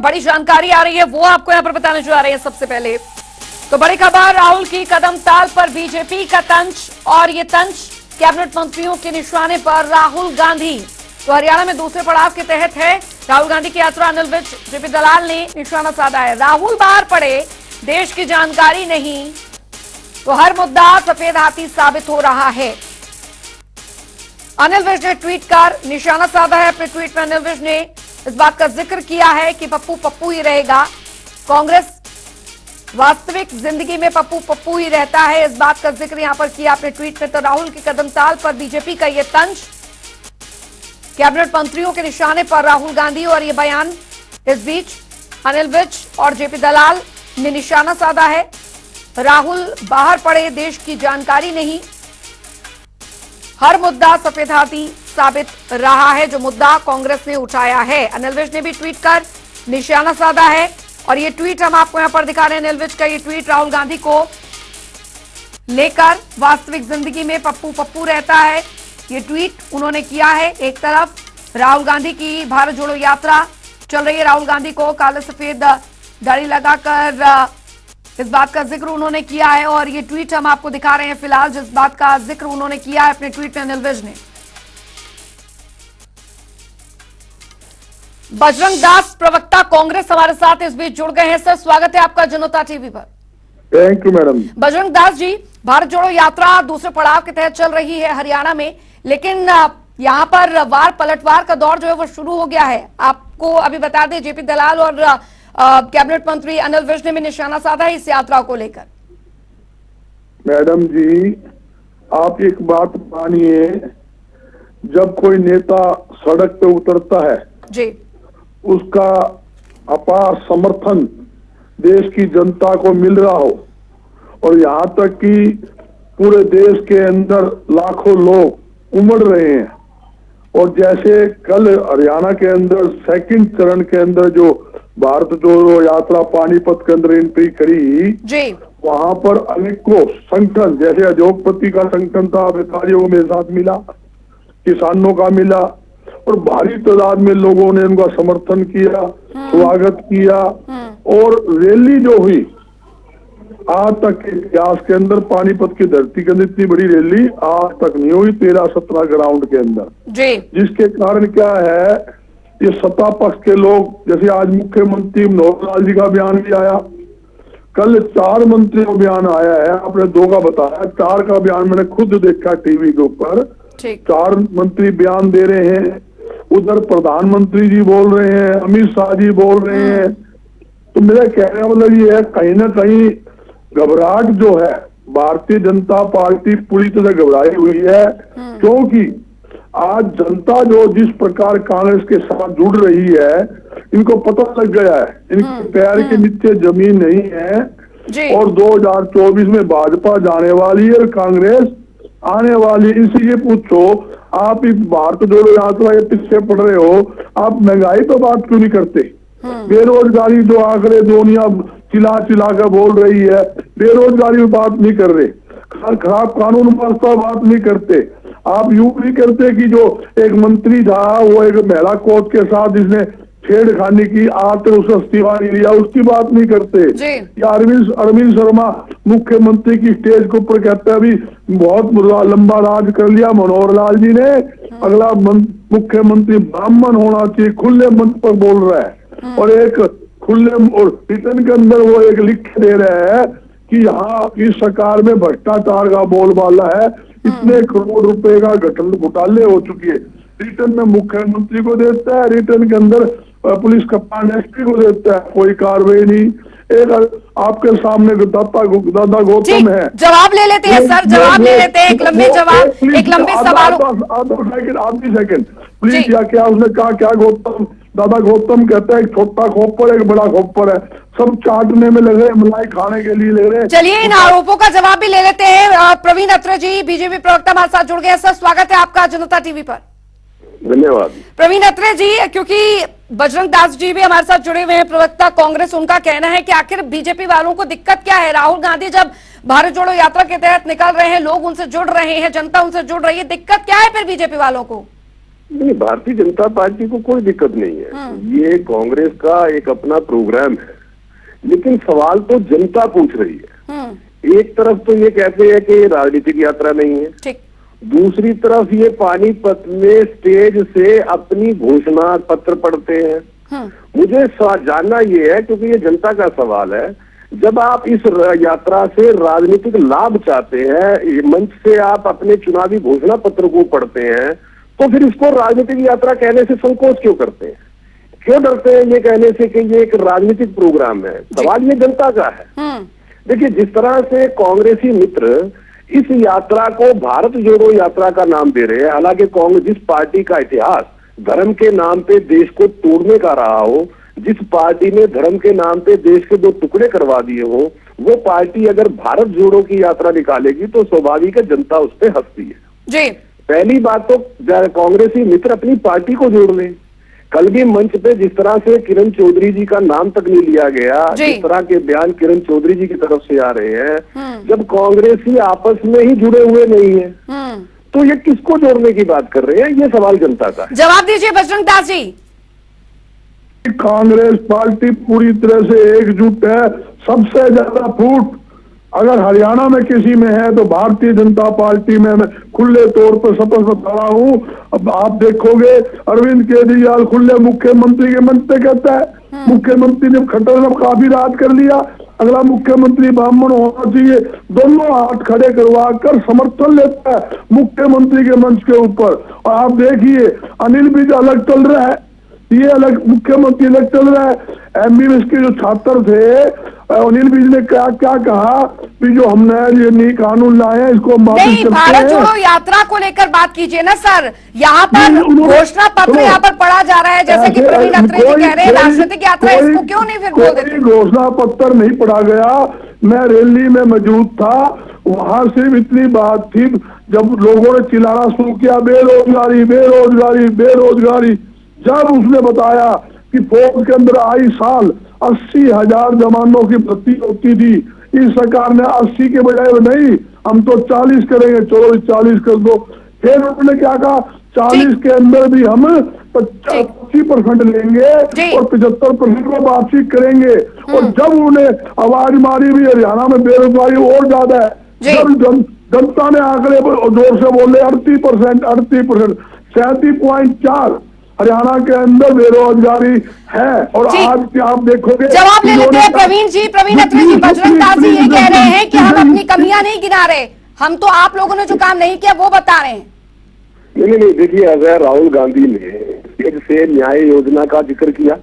बड़ी जानकारी आ रही है, वो आपको यहां पर बताने जा रहे हैं। सबसे पहले तो बड़ी खबर, राहुल की कदम ताल पर बीजेपी का तंज, और ये तंज कैबिनेट मंत्रियों के निशाने पर राहुल गांधी। तो हरियाणा में दूसरे पड़ाव के तहत है राहुल गांधी की यात्रा। अनिल विज, जेपी दलाल ने निशाना साधा है। राहुल बाहर पड़े, देश की जानकारी नहीं, तो हर मुद्दा सफेद हाथी साबित हो रहा है। अनिल विज ने ट्वीट कर निशाना साधा है। अपने ट्वीट में अनिल विज ने इस बात का जिक्र किया है कि पप्पू पप्पू ही रहेगा, कांग्रेस वास्तविक जिंदगी में पप्पू पप्पू ही रहता है, इस बात का जिक्र यहां पर किया अपने ट्वीट में। तो राहुल के कदम ताल पर बीजेपी का यह तंज, कैबिनेट मंत्रियों के निशाने पर राहुल गांधी और ये बयान। इस बीच अनिल विज और जेपी दलाल ने निशाना साधा है। राहुल बाहर पड़े, देश की जानकारी नहीं, हर मुद्दा सफेद हाथी साबित रहा है, जो मुद्दा कांग्रेस ने उठाया है। अनिल विज ने भी ट्वीट कर निशाना साधा है, और ये ट्वीट हम आपको यहां पर दिखा रहे हैं। अनिल विज का ये ट्वीट राहुल गांधी को लेकर, वास्तविक जिंदगी में पप्पू पप्पू रहता है, ये ट्वीट उन्होंने किया है। एक तरफ राहुल गांधी की भारत जोड़ो यात्रा चल रही है, राहुल गांधी को काले सफेद दाढ़ी लगाकर इस बात का जिक्र उन्होंने किया है, और ये ट्वीट हम आपको दिखा रहे हैं फिलहाल, जिस बात का जिक्र उन्होंने किया है अपने ट्वीट में अनिल विज ने। बजरंग दास, प्रवक्ता कांग्रेस, हमारे साथ इस बीच जुड़ गए हैं। सर, स्वागत है आपका जनता टीवी पर। Thank you madam. Bajrang Das ji, Bharat Jodo Yatra दूसरे पड़ाव के तहत चल रही है हरियाणा में, लेकिन यहां पर वार पलटवार का दौर जो है वो शुरू हो गया है। आपको अभी बता दें, जेपी दलाल और कैबिनेट मंत्री अनिल विज ने भी निशाना साधा है इस यात्रा को लेकर। मैडम जी, आप एक बात मानिए, जब कोई नेता सड़क पे उतरता है जी, उसका अपार समर्थन देश की जनता को मिल रहा हो, और यहाँ तक कि पूरे देश के अंदर लाखों लोग उमड़ रहे हैं, और जैसे कल हरियाणा के अंदर सेकंड चरण के अंदर जो भारत जोड़ो यात्रा पानीपत के अंदर एंट्री करी जी, वहां पर अनेकों संगठन, जैसे उद्योगपति का संगठन था, व्यापारियों को मेरे साथ मिला, किसानों का मिला, और भारी तादाद में लोगों ने उनका समर्थन किया, स्वागत किया, और रैली जो हुई आज तक के इतिहास के अंदर, पानीपत की धरती के अंदर इतनी बड़ी रैली आज तक नहीं हुई 13-17 ग्राउंड के अंदर जी। जिसके कारण क्या है, ये सत्ता पक्ष के लोग, जैसे आज मुख्यमंत्री मनोहर लाल जी का बयान भी आया, कल 4 मंत्रियों का बयान आया है, आपने 2 का बताया, 4 का बयान मैंने खुद देखा टीवी के ऊपर। 4 मंत्री बयान दे रहे हैं, उधर प्रधानमंत्री जी बोल रहे हैं, अमित शाह जी बोल रहे हैं। तो मेरा कहने का मतलब ये है, कहीं ना कहीं घबराहट जो है, भारतीय जनता पार्टी पूरी तरह घबराई हुई है, क्योंकि आज जनता जो जिस प्रकार कांग्रेस के साथ जुड़ रही है, इनको पता लग गया है, इनके पैर के नीचे जमीन नहीं है, और 2024 में भाजपा जाने वाली है और कांग्रेस आने वाली। इनसे ये पूछो, आप इस भारत जोड़ो यात्रा के पीछे पड़ रहे हो, आप महंगाई पर बात क्यों नहीं करते? बेरोजगारी जो आंकड़े दुनिया चिल्ला चिल्ला कर बोल रही है, बेरोजगारी पर बात नहीं कर रहे, खराब कानून व्यवस्था बात नहीं करते। आप यूं नहीं करते कि जो एक मंत्री था वो एक महिला कोच के साथ जिसने छेड़खानी की, आज तक उसका इस्तीफा नहीं लिया, उसकी बात नहीं करते। या अरविंद शर्मा मुख्यमंत्री की स्टेज के ऊपर कहते हैं अभी बहुत लंबा राज कर लिया मनोहर लाल जी ने, अगला मुख्यमंत्री ब्राह्मण होना चाहिए, खुले मन पर बोल रहा है, और एक खुले और रिटर्न के अंदर वो एक लिख दे रहे हैं कि यहाँ इस सरकार में भ्रष्टाचार का बोलबाला है, इतने करोड़ रुपए का घोटाले हो चुकी है। रिटर्न में मुख्यमंत्री को देता है, रिटर्न के अंदर पुलिस कप्तान एसपी को देता है, कोई कार्रवाई नहीं। एक आपके सामने दादा गौतम है, जवाब ले लेते हैं सर, जवाब ले लेते हैं, एक लंबे जवाब, एक लंबे सवाल। आधी सेकंड प्लीज। या क्या उसने कहा, क्या गौतम, दादा गौतम कहता है एक छोटा खोपर एक बड़ा खोपर है, सब चाटने में लगे, मलाई खाने के लिए ले रहे। चलिए, इन आरोपों का जवाब भी ले लेते हैं। प्रवीण अत्रे जी, बीजेपी प्रवक्ता हमारे साथ जुड़ गए हैं। सर, स्वागत है आपका जनता टीवी पर। धन्यवाद। प्रवीण अत्रे जी, क्योंकि बजरंग दास जी भी हमारे साथ जुड़े हुए हैं, प्रवक्ता कांग्रेस, उनका कहना है कि आखिर बीजेपी वालों को दिक्कत क्या है? राहुल गांधी जब भारत जोड़ो यात्रा के तहत निकल रहे हैं, लोग उनसे जुड़ रहे हैं, जनता उनसे जुड़ रही है, दिक्कत क्या है फिर बीजेपी वालों को? नहीं, भारतीय जनता पार्टी को कोई दिक्कत नहीं है। ये कांग्रेस का एक अपना प्रोग्राम है, लेकिन सवाल तो जनता पूछ रही है। एक तरफ तो ये कहते हैं कि राजनीतिक यात्रा नहीं है, ठीक। दूसरी तरफ ये पानीपत में स्टेज से अपनी घोषणा पत्र पढ़ते हैं। मुझे जानना ये है, क्योंकि ये जनता का सवाल है, जब आप इस यात्रा से राजनीतिक लाभ चाहते हैं, मंच से आप अपने चुनावी घोषणा पत्र को पढ़ते हैं, तो फिर इसको राजनीतिक यात्रा कहने से संकोच क्यों करते हैं? क्यों डरते हैं ये कहने से कि ये एक राजनीतिक प्रोग्राम है? सवाल ये जनता का है। देखिए, जिस तरह से कांग्रेसी मित्र इस यात्रा को भारत जोड़ो यात्रा का नाम दे रहे हैं, हालांकि कांग्रेस जिस पार्टी का इतिहास धर्म के नाम पे देश को तोड़ने का रहा हो, जिस पार्टी ने धर्म के नाम पे देश के 2 टुकड़े करवा दिए हो, वो पार्टी अगर भारत जोड़ो की यात्रा निकालेगी तो स्वाभाविक है जनता उस पर हंसती है। जी। पहली बात तो कांग्रेसी मित्र अपनी पार्टी को जोड़ लें। कल भी मंच पे जिस तरह से किरण चौधरी जी का नाम तक नहीं लिया गया, जिस तरह के बयान किरण चौधरी जी की तरफ से आ रहे हैं, जब कांग्रेसी आपस में ही जुड़े हुए नहीं है, तो ये किसको जोड़ने की बात कर रहे हैं? ये सवाल जनता का है। जवाब दीजिए बजरंग दास जी। कांग्रेस पार्टी पूरी तरह से एकजुट है। सबसे ज्यादा फूट अगर हरियाणा में किसी में है तो भारतीय जनता पार्टी में। मैं खुले तौर पर शपथ बता रहा हूं। अब आप देखोगे अरविंद केजरीवाल खुले मुख्यमंत्री के मंच पे कहता है, मुख्यमंत्री ने खट्टर ने काफी राहत कर लिया, अगला मुख्यमंत्री ब्राह्मण होना चाहिए। दोनों हाथ खड़े करवा कर समर्थन लेता है मुख्यमंत्री के मंच के ऊपर। और आप देखिए अनिल विज अलग चल रहा है, ये अलग, मुख्यमंत्री अलग चल रहा है। एमबीबीएस के जो छात्र थे, अनिल विज ने क्या क्या कहा कि जो हमने ये नई कानून लाए हैं इसको हम वापस नहीं, करते भारत हैं। जोड़ो यात्रा को लेकर बात कीजिए ना सर। यहाँ पर घोषणा पत्र यहाँ पर पढ़ा जा रहा है, जैसे कि प्रवीण अत्रे जी कह रहे हैं राजनीतिक यात्रा, इसको क्यों नहीं फिर बोल देते? घोषणा पत्र नहीं पढ़ा गया। मैं रैली में मौजूद था, वहां सिर्फ इतनी बात थी, जब लोगों ने चिल्लाना शुरू किया बेरोजगारी बेरोजगारी बेरोजगारी, जब उसने बताया कि फौज के अंदर आई साल 80,000 जवानों की भर्ती होती थी, इस सरकार ने 80 के बजाय नहीं हम तो 40 करेंगे, चलो 40 कर दो। फिर उन्होंने क्या कहा, 40 के अंदर भी हम 25% लेंगे और 75% में वापसी करेंगे। और जब उन्होंने आवाज मारी भी हरियाणा में बेरोजगारी और ज्यादा है, जब जनता ने आंकड़े जोर से बोले 38%, 37.4 हरियाणा के अंदर बेरोजगारी है। और आज क्या आप देखोगे, जवाब ले लेते हैं प्रवीण जी, प्रवीण अत्रे जी। बजरंग दास जी ये कह रहे हैं कि हम अपनी कमियां नहीं गिना रहे, हम तो आप लोगों ने जो काम नहीं किया वो बता रहे हैं। नहीं, देखिए, अगर राहुल गांधी ने स्टेज से न्याय योजना का जिक्र किया,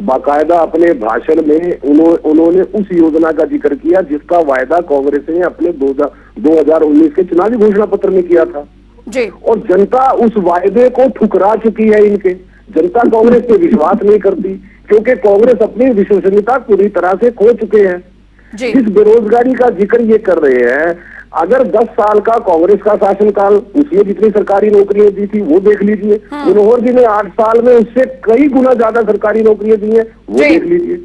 बाकायदा अपने भाषण में उन्होंने उस योजना का जिक्र किया जिसका वायदा कांग्रेस ने अपने 2019 के चुनावी घोषणा पत्र में किया था जी। और जनता उस वायदे को ठुकरा चुकी है। इनके जनता कांग्रेस पे विश्वास नहीं करती, क्योंकि कांग्रेस अपनी विश्वसनीयता पूरी तरह से खो चुके हैं। जिस बेरोजगारी का जिक्र ये कर रहे हैं, अगर 10 साल का कांग्रेस का शासनकाल, उसमें जितनी सरकारी नौकरियां दी थी वो देख लीजिए। मनोहर जी ने 8 साल में उससे कई गुना ज्यादा सरकारी नौकरियां दी है, वो देख लीजिए।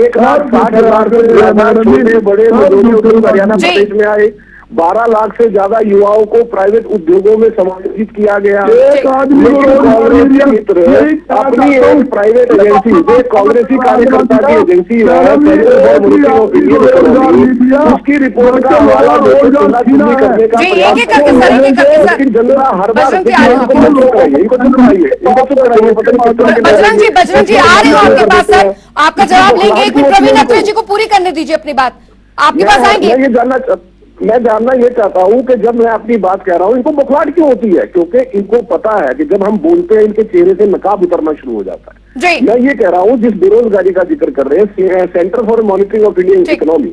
1,60,000 से ज्यादा छोटे बड़े मजदूर हरियाणा प्रदेश में आए। 12 लाख से ज्यादा युवाओं को प्राइवेट उद्योगों में समायोजित किया गया। एक आदमी मित्र अपनी एक प्राइवेट एजेंसी, जो कांग्रेसी कार्यकर्ता की एजेंसी है, उसकी रिपोर्ट का हवाला करने का प्रयास, लेकिन जनता हर बार बजरंग जी आ रहे हो आपके पास सर, आपका जवाब लेंगे। एक मिनट प्रवीण अत्रे जी को पूरी करने दीजिए अपनी बात, आपके पास आएंगे। मैं जानना ये चाहता हूं कि जब मैं अपनी बात कह रहा हूं, इनको बुखलाहट क्यों होती है? क्योंकि इनको पता है कि जब हम बोलते हैं इनके चेहरे से नकाब उतरना शुरू हो जाता है। मैं ये कह रहा हूं, जिस बेरोजगारी का जिक्र कर रहे हैं, centre for monitoring of Indian economy,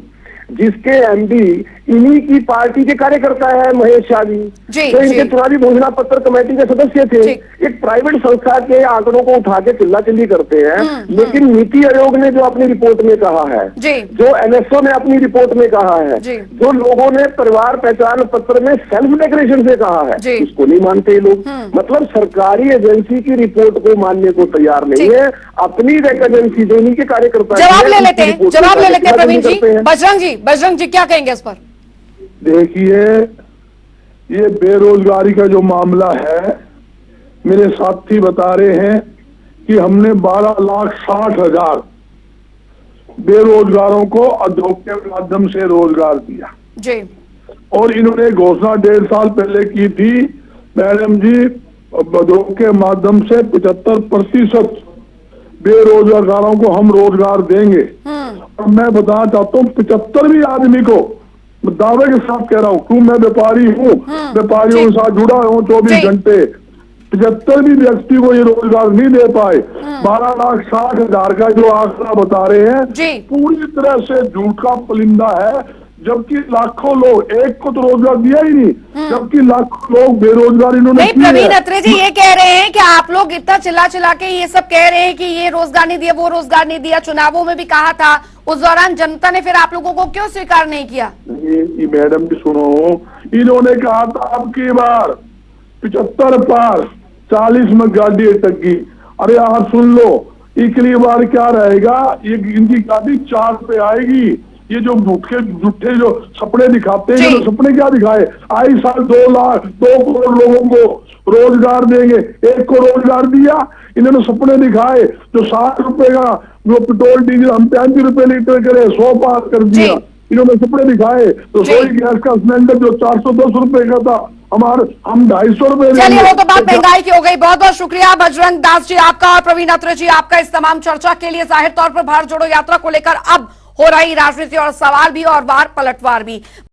जिसके एमडी इन्हीं की पार्टी के कार्यकर्ता है महेश शाह जी, तो इनके चुनावी घोषणा पत्र कमेटी के सदस्य थे। एक प्राइवेट संस्था के आंकड़ों को उठा के चिल्ला चिल्ली करते हैं, लेकिन नीति आयोग ने जो अपनी रिपोर्ट में कहा है, जो एनएसओ ने अपनी रिपोर्ट में कहा है, जो लोगों ने परिवार पहचान पत्र में सेल्फ डिक्लेरेशन से कहा है, उसको नहीं मानते ये लोग। मतलब सरकारी एजेंसी की रिपोर्ट को मानने को तैयार नहीं है, अपनी एजेंसी जो इन्हीं के कार्यकर्ता। जवाब ले लेते हैं, जवाब ले लेते हैं प्रवीण जी। बजरंग जी क्या कहेंगे इस पर? देखिए, ये बेरोजगारी का जो मामला है, मेरे साथी बता रहे हैं कि हमने 12,60,000 बेरोजगारों को उद्योग के माध्यम से रोजगार दिया जी। और इन्होंने घोषणा 1.5 साल पहले की थी, मैडम जी, उद्योग के माध्यम से 75% बेरोजगारों को हम रोजगार देंगे। और मैं बताना चाहता हूँ 75 आदमी को दावे के साथ कह रहा हूँ, क्यों मैं व्यापारी हूँ, व्यापारियों के साथ जुड़ा हूँ 24 घंटे। 75 व्यक्ति को ये रोजगार नहीं दे पाए। 12,60,000 का जो आंकड़ा बता रहे हैं पूरी तरह से झूठ का पुलिंदा है, जबकि लाखों लोग, एक को तो रोजगार दिया ही नहीं, जबकि लाखों लोग बेरोजगार इन्होंने नहीं। प्रवीण अत्रे जी ये कह रहे हैं कि आप लोग इतना चिल्ला के ये सब कह रहे हैं कि ये रोजगार नहीं दिया, वो रोजगार नहीं दिया, चुनावों में भी कहा था, उस दौरान जनता ने फिर आप लोगों को क्यों स्वीकार नहीं किया? ये मैडम जी सुनो, इन्होंने कहा था अब की बार 75 पार 40 में गाड़ी अटक गई। अरे आप सुन लो, इकली बार क्या रहेगा, ये इनकी गाड़ी 4 पे आएगी। ये जो झूठे जो सपने दिखाते हैं, तो सपने क्या दिखाए, आई साल 2 करोड़ लोगों को रोजगार देंगे, 1 को रोजगार दिया। इन्होंने सपने दिखाए जो 60 रुपए का जो पेट्रोल डीजल हम 35 रुपए लीटर करे 100 पार कर दिया। इन्होंने सपने दिखाए तो रसोई गैस का सिलेंडर जो 410 रुपए का था हम 250 रुपए। चलिए वो तो बात महंगाई की हो गई। बहुत बहुत शुक्रिया बजरंग दास जी आपका और प्रवीण अत्रे जी आपका इस तमाम चर्चा के लिए। जाहिर तौर पर भारत जोड़ो यात्रा को लेकर अब हो रही राजनीति और सवाल भी और वार पलटवार भी।